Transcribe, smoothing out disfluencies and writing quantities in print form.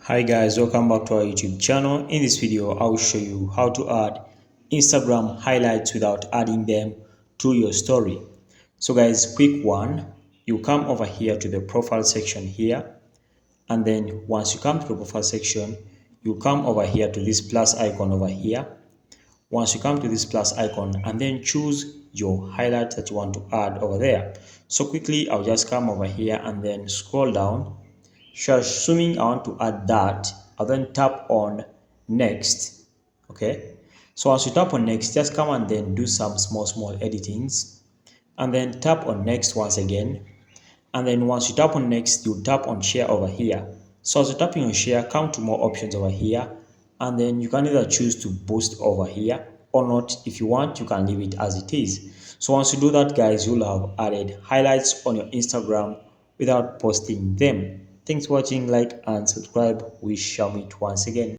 Hi guys, welcome back to our YouTube channel. In this video, I will show you how to add Instagram highlights without adding them to your story. So guys, quick one, you come over here to the profile section here, and then once you come to the profile section, you come over here to this plus icon over here. Once you come to this plus icon, and then choose your highlight that you want to add over there. So quickly, I'll just come over here and then scroll down. So assuming I want to add that, I'll then tap on next. Okay, so once you tap on next, just come and then do some small editings, and then tap on next once again. And then once you tap on next, you tap on share over here. So as you're tapping on share, come to more options over here, and then you can either choose to boost over here or not. If you want, you can leave it as it is. So once you do that, guys, you'll have added highlights on your Instagram without posting them. Thanks for watching. Like and subscribe. We shall meet once again.